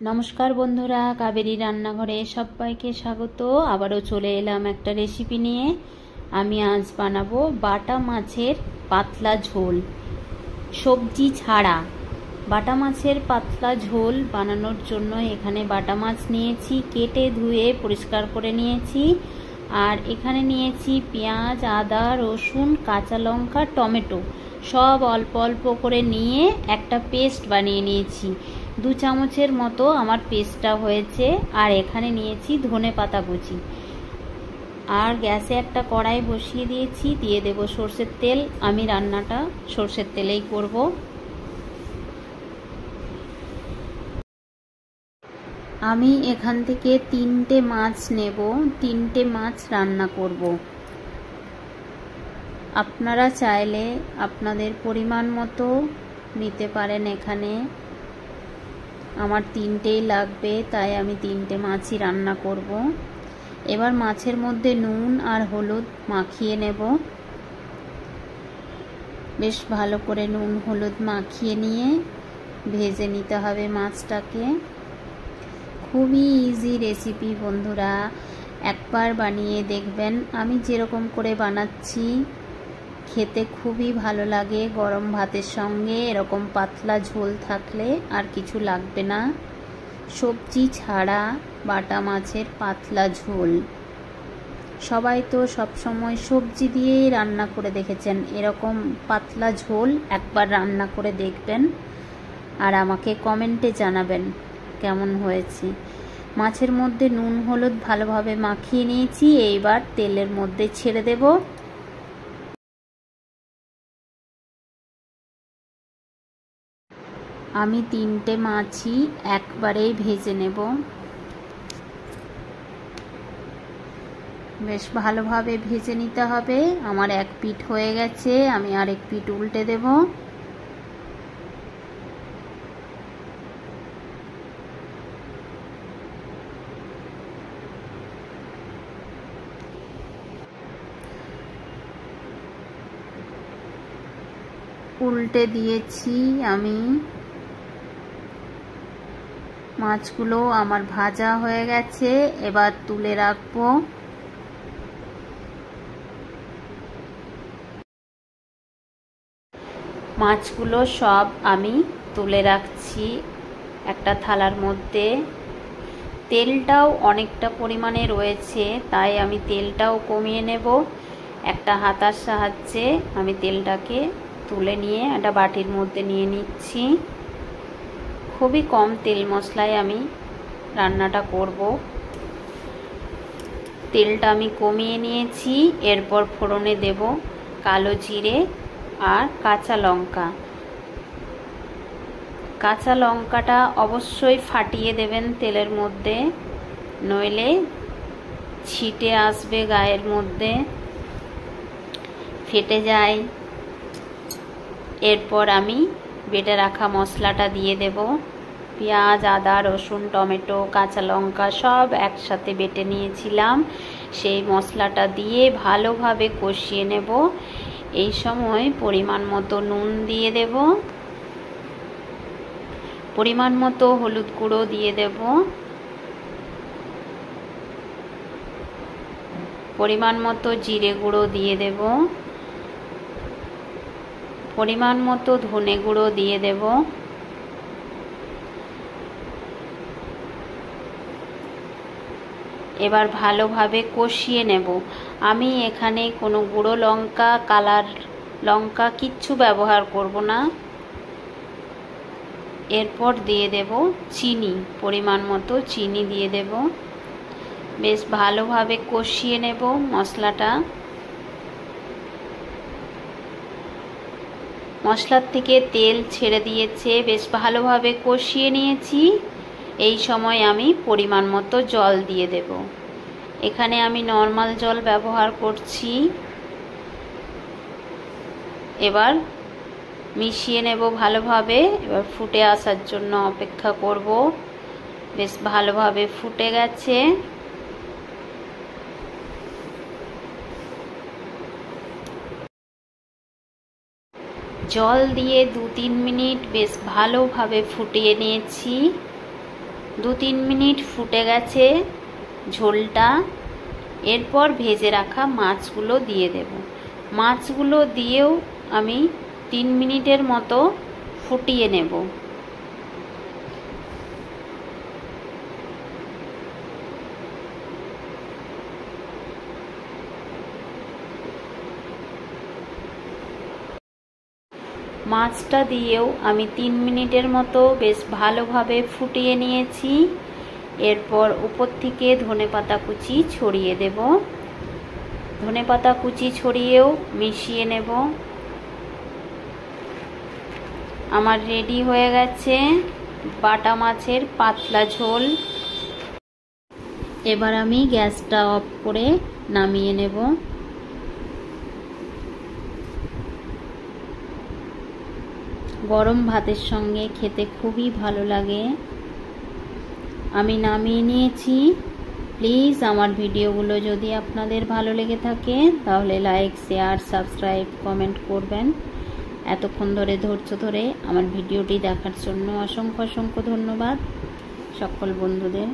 নমস্কার বন্ধুরা, কাবেরী রান্নাঘরে সবাইকে স্বাগত। আবারও চলে এলাম একটা রেসিপি নিয়ে। আমি আজ বানাবো বাটা মাছের পাতলা ঝোল, সবজি ছাড়া। বাটা মাছের পাতলা ঝোল বানানোর জন্য এখানে বাটা মাছ নিয়েছি, কেটে ধুয়ে পরিষ্কার করে নিয়েছি। আর এখানে নিয়েছি পেঁয়াজ, আদা, রসুন, কাঁচা লঙ্কা, টমেটো, সব অল্প অল্প করে নিয়ে একটা পেস্ট বানিয়ে নিয়েছি। 2 চামচের মতো আমার পেস্টটা হয়েছে। আর এখানে নিয়েছি ধনেপাতা কুচি। আর গ্যাসে একটা কড়াই বসিয়ে দিয়েছি, দিয়ে দেব সর্ষের তেল। আমি রান্নাটা সর্ষের তেলেই করব। আমি এখান থেকে 3টে মাছ নেব, 3টে মাছ রান্না করব। আপনারা চাইলে আপনাদের পরিমাণ মতো নিতে পারেন। এখানে আমার 3টেই লাগবে, তাই আমি 3টে মাছই রান্না করব। এবার মাছের মধ্যে নুন আর হলুদ মাখিয়ে নেব। বেশ ভালো করে নুন হলুদ মাখিয়ে নিয়ে ভেজে নিতে হবে মাছটাকে। খুবই ইজি রেসিপি বন্ধুরা, একবার বানিয়ে দেখবেন। আমি যেরকম করে বানাচ্ছি খেতে খুবই ভালো লাগে। গরম ভাতের সঙ্গে এরকম পাতলা ঝোল থাকলে আর কিছু লাগবে না। সবজি ছাড়া বাটা মাছের পাতলা ঝোল। সবাই তো সবসময় সবজি দিয়েই রান্না করে দেখেছেন, এরকম পাতলা ঝোল একবার রান্না করে দেখবেন আর আমাকে কমেন্টে জানাবেন কেমন হয়েছে। মাছের মধ্যে নুন হলুদ ভালোভাবে মাখিয়ে নিয়েছি। এইবার তেলের মধ্যে ছেড়ে দেব। আমি 3টে মাছই একবারেই ভেজে নেব। বেশ ভালোভাবে ভেজে নিতে হবে। আমার এক পিঠ হয়ে গেছে, আমি আরেক পিঠ উল্টে দেব। উল্টে দিয়েছি আমি। মাছগুলো আমার ভাজা হয়ে গেছে, এবার তুলে রাখবো। মাছগুলো সব আমি তুলে রাখছি একটা থালার মধ্যে। তেলটাও অনেকটা পরিমাণে রয়েছে, তাই আমি তেলটাও কমিয়ে নেব। একটা হাতার সাহায্যে আমি তেলটাকে তুলে নিয়ে একটা বাটির মধ্যে নিয়ে নিচ্ছি। খুবই কম তেল মশলায় আমি রান্নাটা করব। তেলটা আমি কমিয়ে নিয়েছি। এরপর ফোড়নে দেব কালো জিরে আর কাঁচা লঙ্কা। কাঁচা লঙ্কাটা অবশ্যই ফাটিয়ে দেবেন তেলের মধ্যে, নইলে ছিটে আসবে গায়ের মধ্যে, ফেটে যায়। এরপর আমি বেটে রাখা মশলাটা দিয়ে দেব। পেঁয়াজ, আদা, রসুন, টমেটো, কাঁচা লঙ্কা সব একসাথে বেটে নিয়েছিলাম। সেই মশলাটা দিয়ে ভালোভাবে কষিয়ে নেব। এই সময় পরিমাণ মতো নুন দিয়ে দেব, পরিমাণ মতো হলুদ গুঁড়ো দিয়ে দেব, পরিমাণ মতো জিরে গুঁড়ো দিয়ে দেব, পরিমাণ মতো ধনে গুঁড়ো দিয়ে দেব। এবার ভালোভাবে কষিয়ে নেব। আমি এখানে কোনো গুঁড়ো লঙ্কা, কালার লঙ্কা কিচ্ছু ব্যবহার করব না। এরপর দিয়ে দেব চিনি, পরিমাণ মতো চিনি দিয়ে দেব। বেশ ভালোভাবে কষিয়ে নেব মশলাটা। মশলার থেকে তেল ছেড়ে দিয়েছে, বেশ ভালোভাবে কষিয়ে নিয়েছি। এই সময় আমি পরিমাণ মতো জল দিয়ে দেব। এখানে আমি নর্মাল জল ব্যবহার করছি। এবার মিশিয়ে নেব ভালোভাবে। এবার ফুটে আসার জন্য অপেক্ষা করব। বেশ ভালোভাবে ফুটে গেছে। জল দিয়ে 2-3 মিনিট বেশ ভালোভাবে ফুটিয়ে নিয়েছি। 2-3 মিনিট ফুটে গেছে ঝোলটা। এরপর ভেজে রাখা মাছগুলো দিয়ে দেব। মাছগুলো দিয়েও আমি 3 মিনিটের মতো ফুটিয়ে নেব। মাছটা দিয়েও আমি 3 মিনিটের মতো বেশ ভালোভাবে ফুটিয়ে নিয়েছি। এরপর উপর থেকে ধনেপাতা কুচি ছড়িয়ে দেব। ধনেপাতা কুচি ছড়িয়েও মিশিয়ে নেব। আমার রেডি হয়ে গেছে বাটা মাছের পাতলা ঝোল। এবার আমি গ্যাসটা অফ করে নামিয়ে নেব। গরম ভাতের সঙ্গে খেতে খুবই ভালো লাগে। আমি নামিয়ে নিয়েছি। প্লিজ আমার ভিডিওগুলো যদি আপনাদের ভালো লেগে থাকে তাহলে লাইক, শেয়ার, সাবস্ক্রাইব, কমেন্ট করবেন। এতক্ষণ ধরে ধৈর্য ধরে আমার ভিডিওটি দেখার জন্য অসংখ্য অসংখ্য ধন্যবাদ সকল বন্ধুদের।